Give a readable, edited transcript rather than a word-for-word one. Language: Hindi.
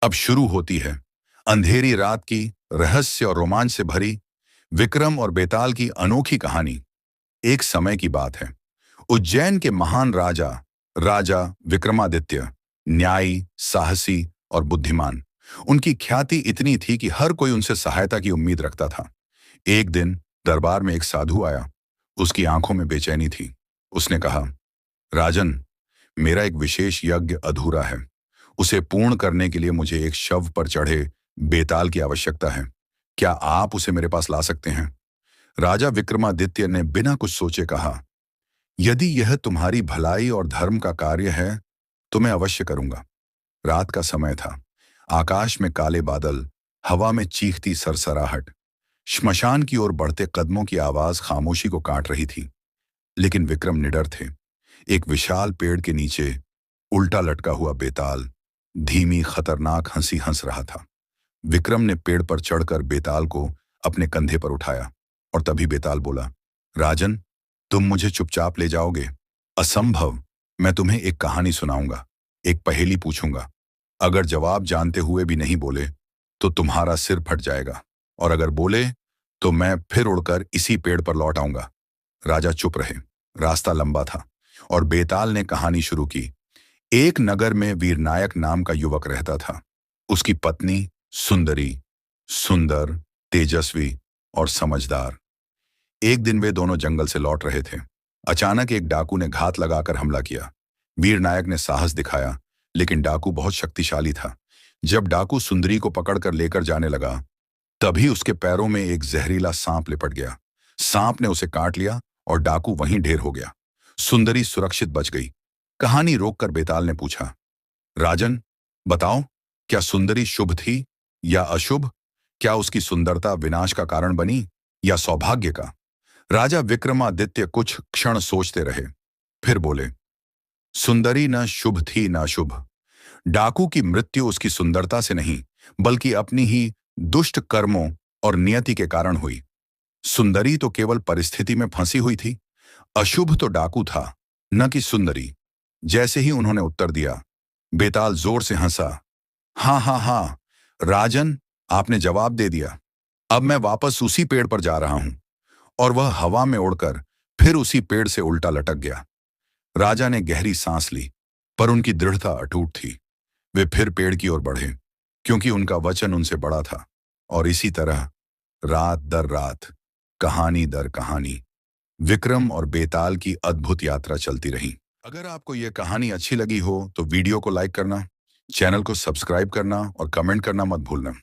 अब शुरू होती है अंधेरी रात की रहस्य और रोमांच से भरी विक्रम और बेताल की अनोखी कहानी। एक समय की बात है। उज्जैन के महान राजा राजा विक्रमादित्य न्यायी, साहसी और बुद्धिमान। उनकी ख्याति इतनी थी कि हर कोई उनसे सहायता की उम्मीद रखता था। एक दिन दरबार में एक साधु आया। उसकी आंखों में बेचैनी थी। उसने कहा, राजन, मेरा एक विशेष यज्ञ अधूरा है। उसे पूर्ण करने के लिए मुझे एक शव पर चढ़े बेताल की आवश्यकता है। क्या आप उसे मेरे पास ला सकते हैं? राजा विक्रमादित्य ने बिना कुछ सोचे कहा, यदि यह तुम्हारी भलाई और धर्म का कार्य है तो मैं अवश्य करूंगा। रात का समय था। आकाश में काले बादल, हवा में चीखती सरसराहट, श्मशान की ओर बढ़ते कदमों की आवाज खामोशी को काट रही थी। लेकिन विक्रम निडर थे। एक विशाल पेड़ के नीचे उल्टा लटका हुआ बेताल धीमी खतरनाक हंसी हंस रहा था। विक्रम ने पेड़ पर चढ़कर बेताल को अपने कंधे पर उठाया और तभी बेताल बोला, राजन, तुम मुझे चुपचाप ले जाओगे? असंभव। मैं तुम्हें एक कहानी सुनाऊंगा, एक पहेली पूछूंगा। अगर जवाब जानते हुए भी नहीं बोले तो तुम्हारा सिर फट जाएगा, और अगर बोले तो मैं फिर उड़कर इसी पेड़ पर लौट आऊंगा। राजा चुप रहे। रास्ता लंबा था और बेताल ने कहानी शुरू की। एक नगर में वीरनायक नाम का युवक रहता था। उसकी पत्नी सुंदरी, सुंदर, तेजस्वी और समझदार। एक दिन वे दोनों जंगल से लौट रहे थे। अचानक एक डाकू ने घात लगाकर हमला किया। वीरनायक ने साहस दिखाया, लेकिन डाकू बहुत शक्तिशाली था। जब डाकू सुंदरी को पकड़कर लेकर जाने लगा, तभी उसके पैरों में एक जहरीला सांप लिपट गया। सांप ने उसे काट लिया और डाकू वहीं ढेर हो गया। सुंदरी सुरक्षित बच गई। कहानी रोककर बेताल ने पूछा, राजन, बताओ, क्या सुंदरी शुभ थी या अशुभ? क्या उसकी सुंदरता विनाश का कारण बनी या सौभाग्य का? राजा विक्रमादित्य कुछ क्षण सोचते रहे, फिर बोले, सुंदरी न शुभ थी न अशुभ। डाकू की मृत्यु उसकी सुंदरता से नहीं, बल्कि अपनी ही दुष्ट कर्मों और नियति के कारण हुई। सुंदरी तो केवल परिस्थिति में फंसी हुई थी। अशुभ तो डाकू था, न कि सुंदरी। जैसे ही उन्होंने उत्तर दिया, बेताल जोर से हंसा। हाँ हाँ हाँ, राजन, आपने जवाब दे दिया। अब मैं वापस उसी पेड़ पर जा रहा हूं। और वह हवा में उड़कर फिर उसी पेड़ से उल्टा लटक गया। राजा ने गहरी सांस ली, पर उनकी दृढ़ता अटूट थी। वे फिर पेड़ की ओर बढ़े, क्योंकि उनका वचन उनसे बड़ा था। और इसी तरह रात दर रात, कहानी दर कहानी, विक्रम और बेताल की अद्भुत यात्रा चलती रही। अगर आपको यह कहानी अच्छी लगी हो तो वीडियो को लाइक करना, चैनल को सब्सक्राइब करना और कमेंट करना मत भूलना।